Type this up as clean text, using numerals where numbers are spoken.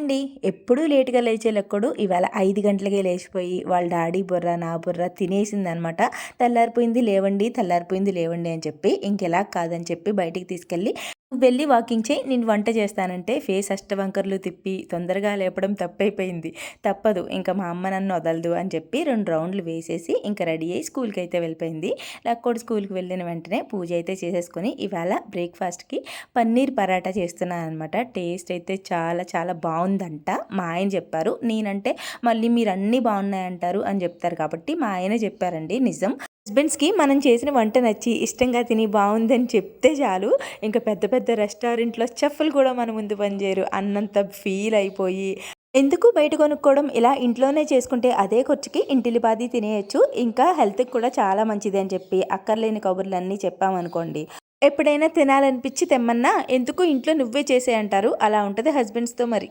అండి. ఎప్పుడూ లేట్‌గా లేచే లెక్కడు ఇవాళ 5 గంటలకే లేచిపోయి, వాళ్ళ డాడీ బుర్ర, నా బుర్ర తినేసిందనమాట. తెల్లారిపోయింది లేవండి, తెల్లారిపోయింది లేవండి అని చెప్పి, ఇంకెలా కాదని చెప్పి బయటికి తీసుకెళ్ళి, "నువ్వు వెళ్లి వాకింగ్ చెయి, నేను వంట చేస్తానంటే" ఫేస్ అష్టవంకర్లు తిప్పి తొందరగా లేపడం తప్పైపోయింది. తప్పదు ఇంక మా అమ్మ నన్ను వదలదు అని చెప్పి 2 రౌండ్లు వేసేసి ఇంక రెడీ అయ్యి స్కూల్‌కైతే వెళ్ళిపోయింది. లక్కోడు స్కూల్‌కి వెళ్ళిన వెంటనే పూజ అయితే చేసేసుకొని, ఇవాళ బ్రేక్‌ఫాస్ట్‌కి పన్నీర్ పరాటా చేస్తున్నాననమాట. టేస్ట్ అయితే చాలా చాలా బావుందంట. మా ఆయన చెప్పారు. నేనంటే మళ్ళీ మీరన్నీ బావున్నాయంటారు అని చెప్తారు కాబట్టి మా ఆయనే చెప్పారండి నిజం. హస్బెండ్స్‌కి మనం చేసిన వంట నచ్చి ఇష్టంగా తిని బావుందని చెప్తే చాలు, ఇంక పెద్ద పెద్ద రెస్టారెంట్‌లో చెఫ్‌లు కూడా మన ముందు పనిచేయరు అన్నంత ఫీల్ అయిపోయి, ఎందుకు బయట కొనుక్కోవడం, ఇలా ఇంట్లోనే చేసుకుంటే అదే ఖర్చుకి ఇంటిల్లిపాది తినేయొచ్చు. ఇంకా హెల్త్‌కి కూడా చాలా మంచిది అని చెప్పి అక్కర్లేని కబుర్లన్నీ చెప్పామనుకోండి, ఎప్పుడైనా తినాలనిపించి తెమ్మన్నా, ఎందుకు ఇంట్లో నువ్వే చేసేయి అంటారు. అలా ఉంటది హస్బెండ్స్‌తో మరి.